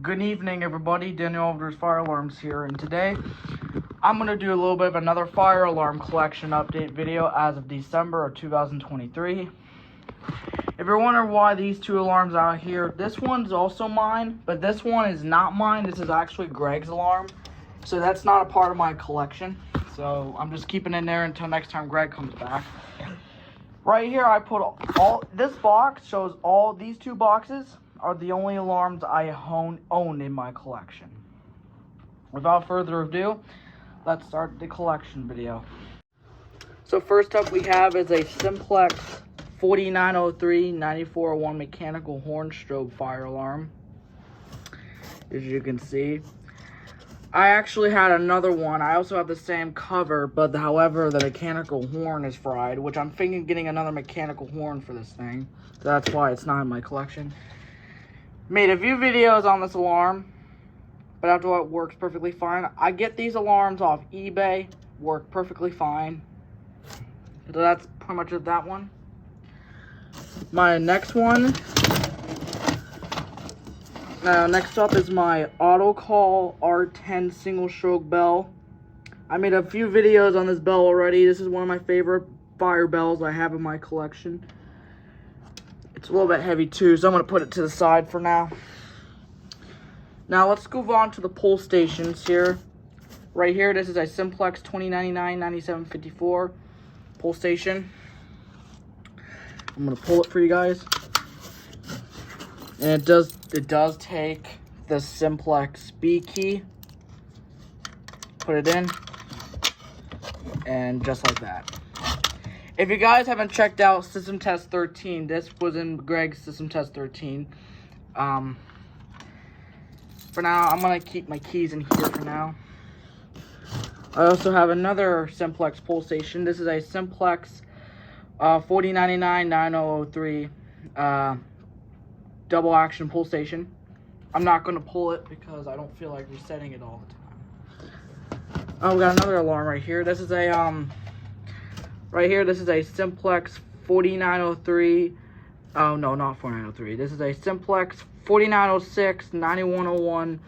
Good evening, everybody. Daniel Over's Fire Alarms here, and today I'm going to do a little bit of another fire alarm collection update video as of December of 2023. If you're wondering why these two alarms out here, this one's also mine, but this one is not mine. This is actually Greg's alarm, so that's not a part of my collection. So I'm just keeping it in there until next time Greg comes back. Right here, I put this box shows all these two boxes are the only alarms I own in my collection. Without further ado, let's start the collection video. So first up we have is a Simplex 4903 9401 mechanical horn strobe fire alarm. As you can see, I actually had another one. I also have the same cover, but however the mechanical horn is fried, which I'm thinking of getting another mechanical horn for this thing. So that's why it's not in my collection. Made a few videos on this alarm, but after all, it works perfectly fine. I get these alarms off eBay, work perfectly fine. So that's pretty much of that one. My next one, next up is my AutoCall R10 single stroke bell. I made a few videos on this bell already. This is one of my favorite fire bells I have in my collection. It's a little bit heavy too, so I'm going to put it to the side for now. Now let's move on to the pull stations here. Right here, this is a Simplex 2099-9754 pull station. I'm going to pull it for you guys. And it does take the Simplex B key. Put it in. And just like that. If you guys haven't checked out System Test 13, this was in Greg's System Test 13. For now, I'm going to keep my keys in here for now. I also have another Simplex pull station. This is a Simplex 4099-9003 double action pull station. I'm not going to pull it because I don't feel like resetting it all the time. Oh, we got another alarm right here. This is a right here, this is a Simplex 4903. Oh, no, not 4903. This is a Simplex 4906-9101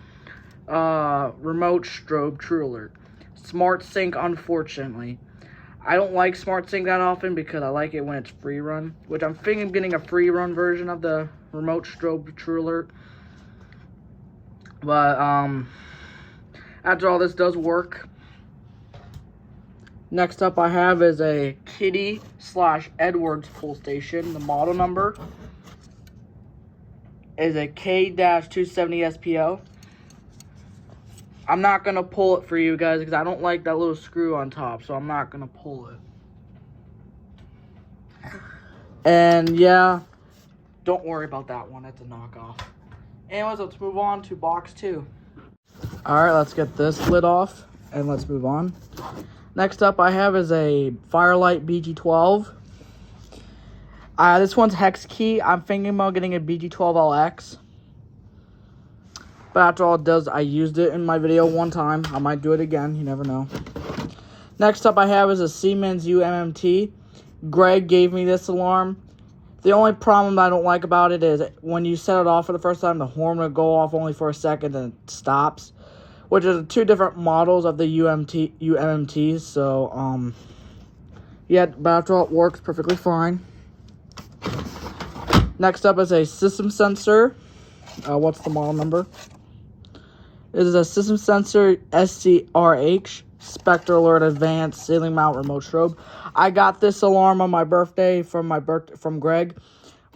remote strobe true alert. Smart Sync, unfortunately. I don't like Smart Sync that often because I like it when it's free run, which I'm thinking of getting a free run version of the remote strobe true alert. But, after all, this does work. Next up I have is a Kitty/Edwards pull station. The model number is a K-270 SPO. I'm not going to pull it for you guys because I don't like that little screw on top, so I'm not going to pull it. And yeah, don't worry about that one. It's a knockoff. Anyways, let's move on to box 2. Alright, let's get this lid off and let's move on. Next up I have is a Firelight BG12. This one's hex key. I'm thinking about getting a BG12LX. But after all it does, I used it in my video one time. I might do it again. You never know. Next up I have is a Siemens UMMT. Greg gave me this alarm. The only problem I don't like about it is when you set it off for the first time, the horn will go off only for a second and it stops. Which are two different models of the UMMTs, so, yeah, but after all, it works perfectly fine. Next up is a System Sensor. What's the model number? It is a System Sensor SCRH Spectre Alert Advanced Ceiling Mount Remote Strobe. I got this alarm on my birthday from Greg.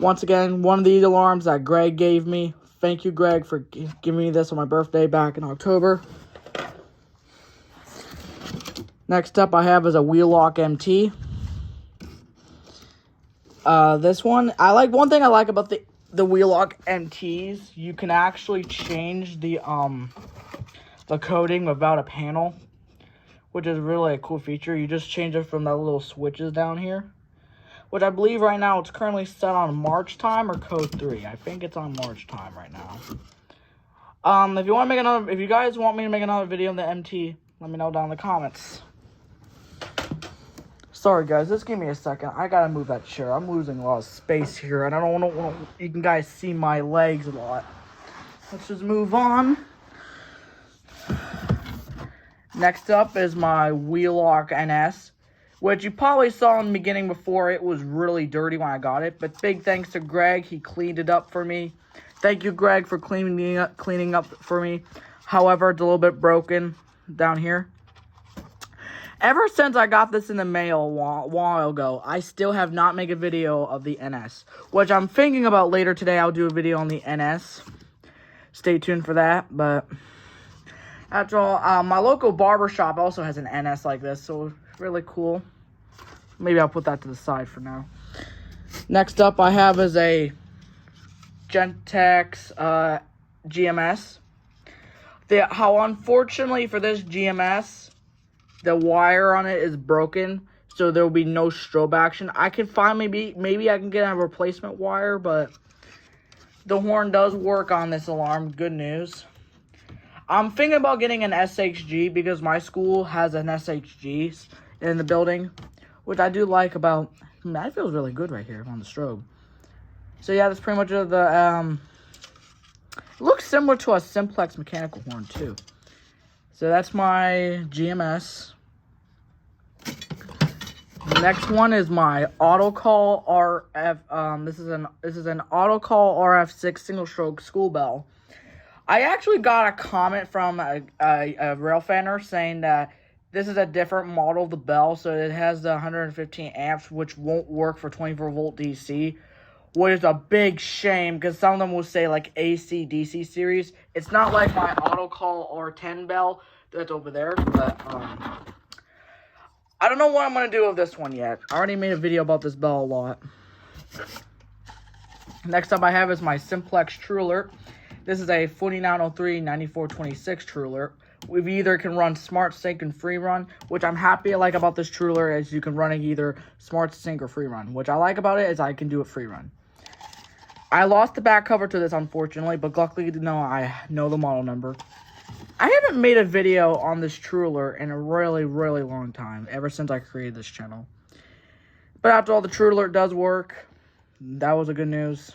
Once again, one of these alarms that Greg gave me. Thank you, Greg, for giving me this on my birthday back in October. Next up I have is a Wheelock MT. This one, one thing I like about the Wheelock MTs, you can actually change the coding without a panel, which is really a cool feature. You just change it from that little switches down here. Which I believe right now it's currently set on March time or code 3. I think it's on March time right now. If you guys want me to make another video on the MT, let me know down in the comments. Sorry guys, just give me a second. I gotta move that chair. I'm losing a lot of space here, and I don't want you can guys see my legs a lot. let's just move on. Next up is my Wheelock NS, which you probably saw in the beginning before. It was really dirty when I got it, but big thanks to Greg, he cleaned it up for me. Thank you, Greg, for cleaning up for me. However, it's a little bit broken down here. Ever since I got this in the mail a while ago, I still have not made a video of the NS, which I'm thinking about later today. I'll do a video on the NS. Stay tuned for that, but after all, my local barbershop also has an NS like this, so it's really cool. Maybe I'll put that to the side for now. Next up I have is a Gentex GMS. How unfortunately for this GMS, the wire on it is broken, so there will be no strobe action. I can find maybe I can get a replacement wire, but the horn does work on this alarm. Good news. I'm thinking about getting an SHG because my school has an SHG in the building, which I do like about. That feels really good right here on the strobe. So yeah, that's pretty much the. It looks similar to a Simplex mechanical horn too. So that's my GMS. The next one is my AutoCall RF. This is an AutoCall RF6 single stroke school bell. I actually got a comment from a railfanner saying that this is a different model of the bell, so it has the 115 amps, which won't work for 24 volt DC, which is a big shame because some of them will say like AC DC series. It's not like my AutoCall R10 bell that's over there, but I don't know what I'm going to do with this one yet. I already made a video about this bell a lot. Next up I have is my Simplex True Alert. This is a 4903-9426 True Alert. We either can run Smart Sync and Free Run, which I'm happy about this True Alert is you can run it either Smart Sync or Free Run. Which I like about it is I can do it Free Run. I lost the back cover to this unfortunately, but luckily I know the model number. I haven't made a video on this True Alert in a really, really long time, ever since I created this channel. But after all, the True Alert does work. That was a good news.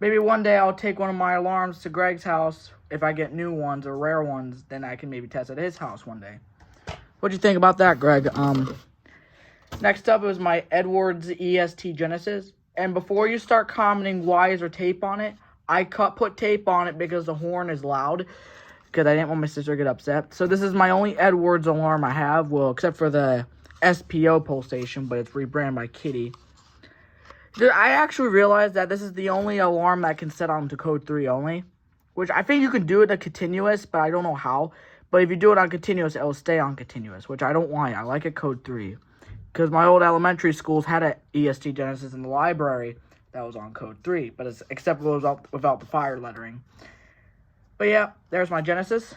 Maybe one day I'll take one of my alarms to Greg's house. If I get new ones or rare ones, then I can maybe test at his house one day. What'd you think about that, Greg? Next up is my Edwards EST Genesis. And before you start commenting why is there tape on it, I put tape on it because the horn is loud. Because I didn't want my sister to get upset. So this is my only Edwards alarm I have. Well, except for the SPO pulsation, but it's rebranded by Kitty. I actually realized that this is the only alarm that can set on to code 3 only. Which I think you can do it on continuous, but I don't know how. But if you do it on continuous, it'll stay on continuous, which I don't like. I like a code 3. Because my old elementary schools had an EST Genesis in the library that was on code 3. But it's except it was without the fire lettering. But yeah, there's my Genesis.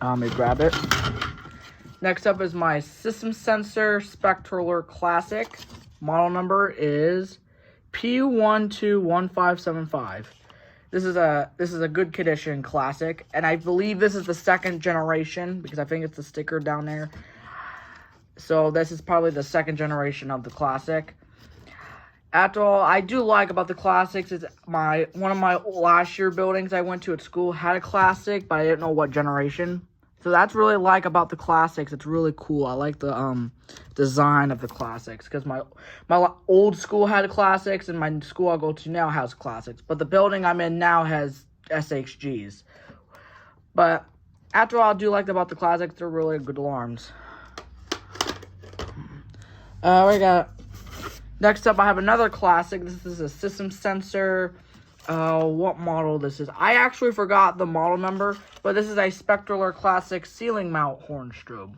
Let me grab it. Next up is my System Sensor Spectral Alert Classic. Model number is P121575. This is a good condition classic, and I believe this is the second generation because I think it's the sticker down there. So this is probably the second generation of the classic. After all, I do like about the classics is one of my last year buildings I went to at school had a classic, but I didn't know what generation. So that's really like about the classics. It's really cool. I like the design of the classics because my old school had classics and my school I go to now has classics. But the building I'm in now has SHGs. But after all, I do like about the classics. They're really good alarms. We got. Next up, I have another classic. This is a System Sensor. What model this is? I actually forgot the model number, but this is a Spectral Alert Classic ceiling mount horn strobe.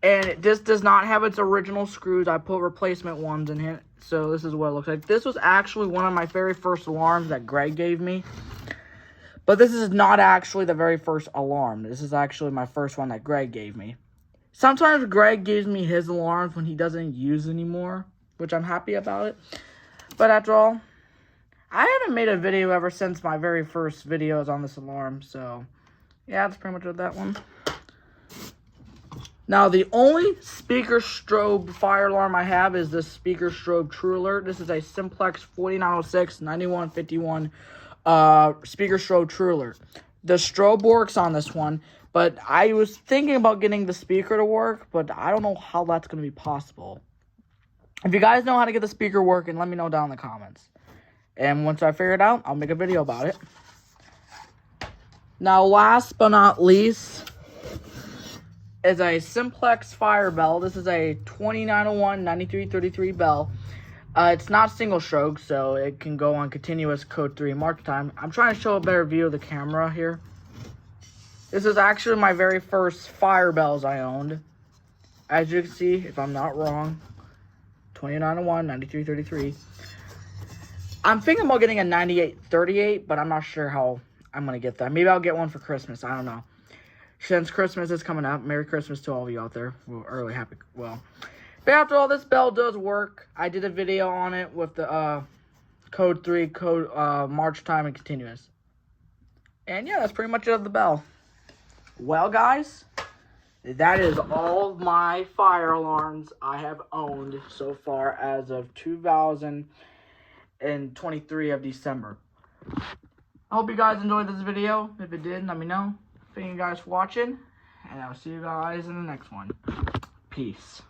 And this does not have its original screws. I put replacement ones in here. So this is what it looks like. This was actually one of my very first alarms that Greg gave me. But this is not actually the very first alarm. This is actually my first one that Greg gave me. Sometimes Greg gives me his alarms when he doesn't use anymore, which I'm happy about it. But after all, I haven't made a video ever since my very first videos on this alarm. So, yeah, that's pretty much that one. Now, the only speaker strobe fire alarm I have is this speaker strobe True Alert. This is a Simplex 4906 9151 speaker strobe True Alert. The strobe works on this one, but I was thinking about getting the speaker to work, but I don't know how that's going to be possible. If you guys know how to get the speaker working, let me know down in the comments. And once I figure it out, I'll make a video about it. Now, last but not least, is a Simplex fire bell. This is a 2901 9333 bell. It's not single stroke, so it can go on continuous code 3 march time. I'm trying to show a better view of the camera here. This is actually my very first fire bells I owned. As you can see, if I'm not wrong, 2901 9333. I'm thinking about getting a 9838, but I'm not sure how I'm going to get that. Maybe I'll get one for Christmas. I don't know. Since Christmas is coming up, Merry Christmas to all of you out there. Well, early happy, well. But after all, this bell does work. I did a video on it with the code 3, march time, and continuous. And yeah, that's pretty much it of the bell. Well, guys, that is all of my fire alarms I have owned so far as of 2023 of December. I hope you guys enjoyed this video. If it did, let me know. Thank you guys for watching, and I'll see you guys in the next one. Peace.